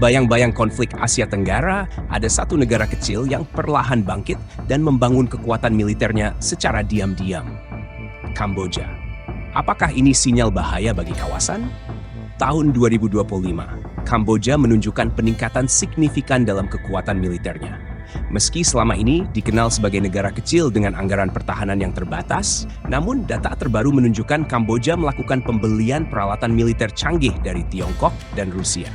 bayang-bayang konflik Asia Tenggara, ada satu negara kecil yang perlahan bangkit dan membangun kekuatan militernya secara diam-diam. Kamboja. Apakah ini sinyal bahaya bagi kawasan? Tahun 2025, Kamboja menunjukkan peningkatan signifikan dalam kekuatan militernya. Meski selama ini dikenal sebagai negara kecil dengan anggaran pertahanan yang terbatas, namun data terbaru menunjukkan Kamboja melakukan pembelian peralatan militer canggih dari Tiongkok dan Rusia.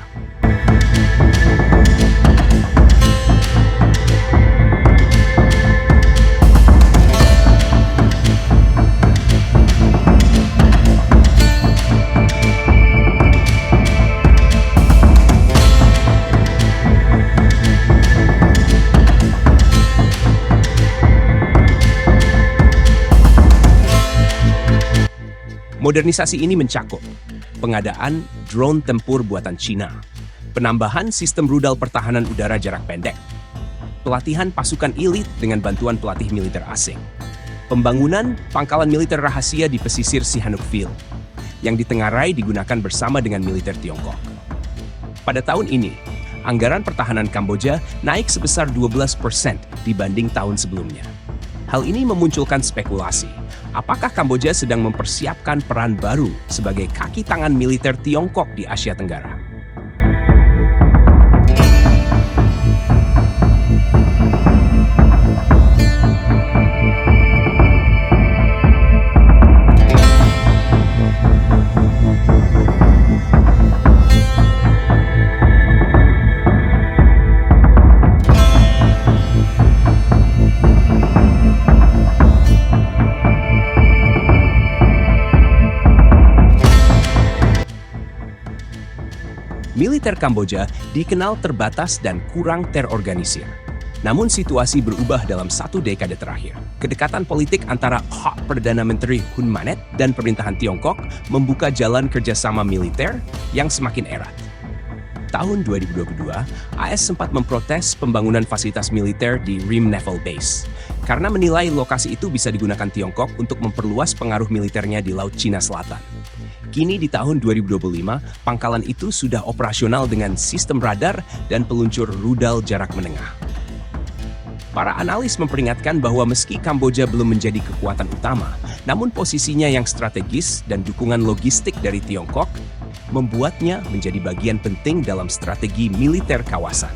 Modernisasi ini mencakup pengadaan drone tempur buatan Cina, penambahan sistem rudal pertahanan udara jarak pendek, pelatihan pasukan elit dengan bantuan pelatih militer asing, pembangunan pangkalan militer rahasia di pesisir Sihanouk Ville, yang ditengarai digunakan bersama dengan militer Tiongkok. Pada tahun ini, anggaran pertahanan Kamboja naik sebesar 12% dibanding tahun sebelumnya. Hal ini memunculkan spekulasi, apakah Kamboja sedang mempersiapkan peran baru sebagai kaki tangan militer Tiongkok di Asia Tenggara? Militer Kamboja dikenal terbatas dan kurang terorganisir. Namun situasi berubah dalam satu dekade terakhir. Kedekatan politik antara Perdana Menteri Hun Manet dan pemerintahan Tiongkok membuka jalan kerjasama militer yang semakin erat. Tahun 2022, AS sempat memprotes pembangunan fasilitas militer di Ream Naval Base karena menilai lokasi itu bisa digunakan Tiongkok untuk memperluas pengaruh militernya di Laut Cina Selatan. Kini di tahun 2025, pangkalan itu sudah operasional dengan sistem radar dan peluncur rudal jarak menengah. Para analis memperingatkan bahwa meski Kamboja belum menjadi kekuatan utama, namun posisinya yang strategis dan dukungan logistik dari Tiongkok membuatnya menjadi bagian penting dalam strategi militer kawasan.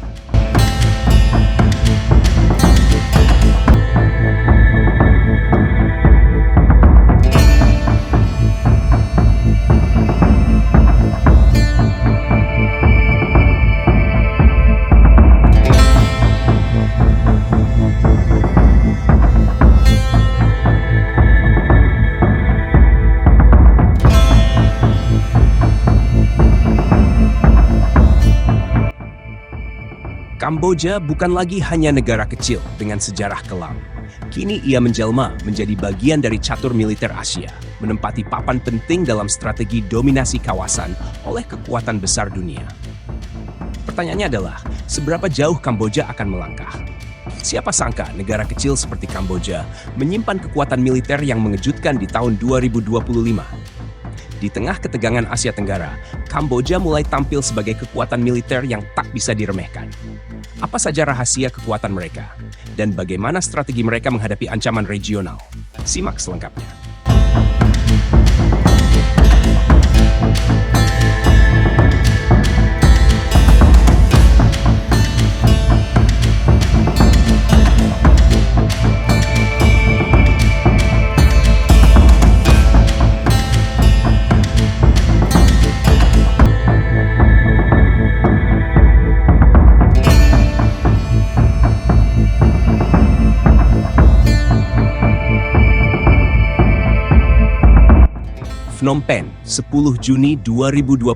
Kamboja bukan lagi hanya negara kecil dengan sejarah kelam. Kini ia menjelma menjadi bagian dari catur militer Asia, menempati papan penting dalam strategi dominasi kawasan oleh kekuatan besar dunia. Pertanyaannya adalah, seberapa jauh Kamboja akan melangkah? Siapa sangka negara kecil seperti Kamboja menyimpan kekuatan militer yang mengejutkan di tahun 2025. Di tengah ketegangan Asia Tenggara, Kamboja mulai tampil sebagai kekuatan militer yang tak bisa diremehkan. Apa saja rahasia kekuatan mereka? Dan bagaimana strategi mereka menghadapi ancaman regional? Simak selengkapnya. Phnom Penh, 10 Juni 2025.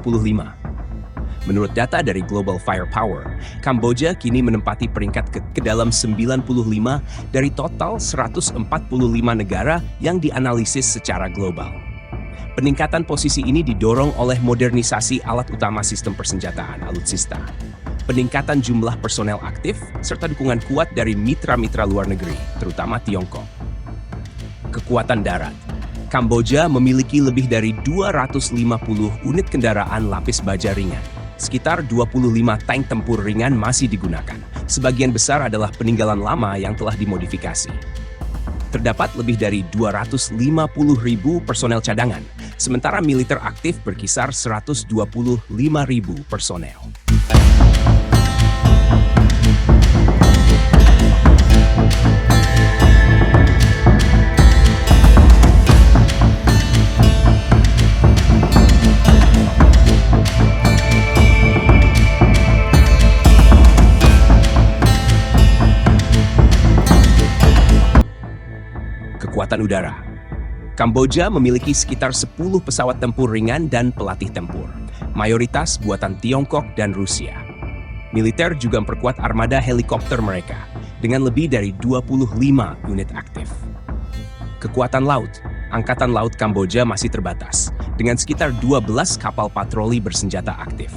Menurut data dari Global Firepower, Kamboja kini menempati peringkat ke dalam 95 dari total 145 negara yang dianalisis secara global. Peningkatan posisi ini didorong oleh modernisasi alat utama sistem persenjataan alutsista, peningkatan jumlah personel aktif, serta dukungan kuat dari mitra-mitra luar negeri, terutama Tiongkok. Kekuatan darat. Kamboja memiliki lebih dari 250 unit kendaraan lapis baja ringan, Sekitar 25 tank tempur ringan masih digunakan. Sebagian besar adalah peninggalan lama yang telah dimodifikasi. Terdapat lebih dari 250.000 personel cadangan, sementara militer aktif berkisar 125.000 personel. Kekuatan udara. Kamboja memiliki sekitar 10 pesawat tempur ringan dan pelatih tempur, mayoritas buatan Tiongkok dan Rusia. Militer juga memperkuat armada helikopter mereka dengan lebih dari 25 unit aktif. Kekuatan laut. Angkatan Laut Kamboja masih terbatas, dengan sekitar 12 kapal patroli bersenjata aktif.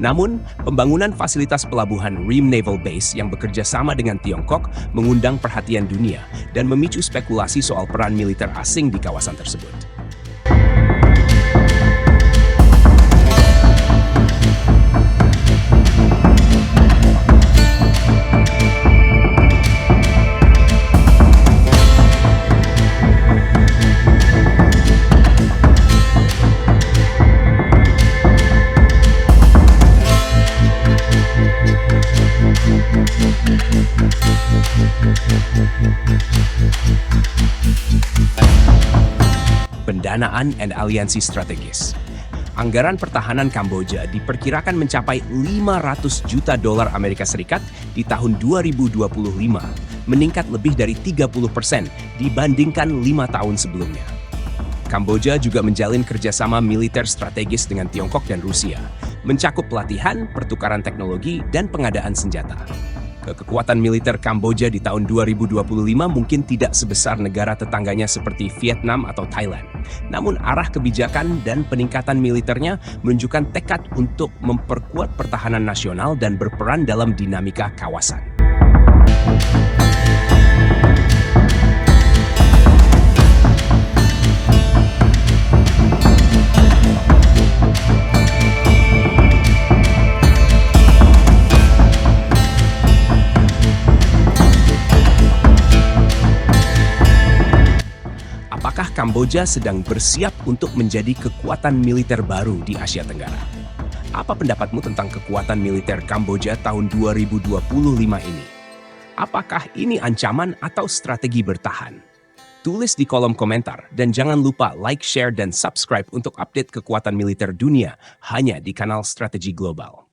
Namun, pembangunan fasilitas pelabuhan Ream Naval Base yang bekerja sama dengan Tiongkok mengundang perhatian dunia dan memicu spekulasi soal peran militer asing di kawasan tersebut. Pendanaan dan aliansi strategis. Anggaran pertahanan Kamboja diperkirakan mencapai 500 juta dolar Amerika Serikat di tahun 2025, meningkat lebih dari 30% dibandingkan 5 tahun sebelumnya. Kamboja juga menjalin kerjasama militer strategis dengan Tiongkok dan Rusia, mencakup pelatihan, pertukaran teknologi, dan pengadaan senjata. Kekuatan militer Kamboja di tahun 2025 mungkin tidak sebesar negara tetangganya seperti Vietnam atau Thailand. Namun arah kebijakan dan peningkatan militernya menunjukkan tekad untuk memperkuat pertahanan nasional dan berperan dalam dinamika kawasan. Apakah Kamboja sedang bersiap untuk menjadi kekuatan militer baru di Asia Tenggara? Apa pendapatmu tentang kekuatan militer Kamboja tahun 2025 ini? Apakah ini ancaman atau strategi bertahan? Tulis di kolom komentar dan jangan lupa like, share, dan subscribe untuk update kekuatan militer dunia hanya di kanal Strategi Global.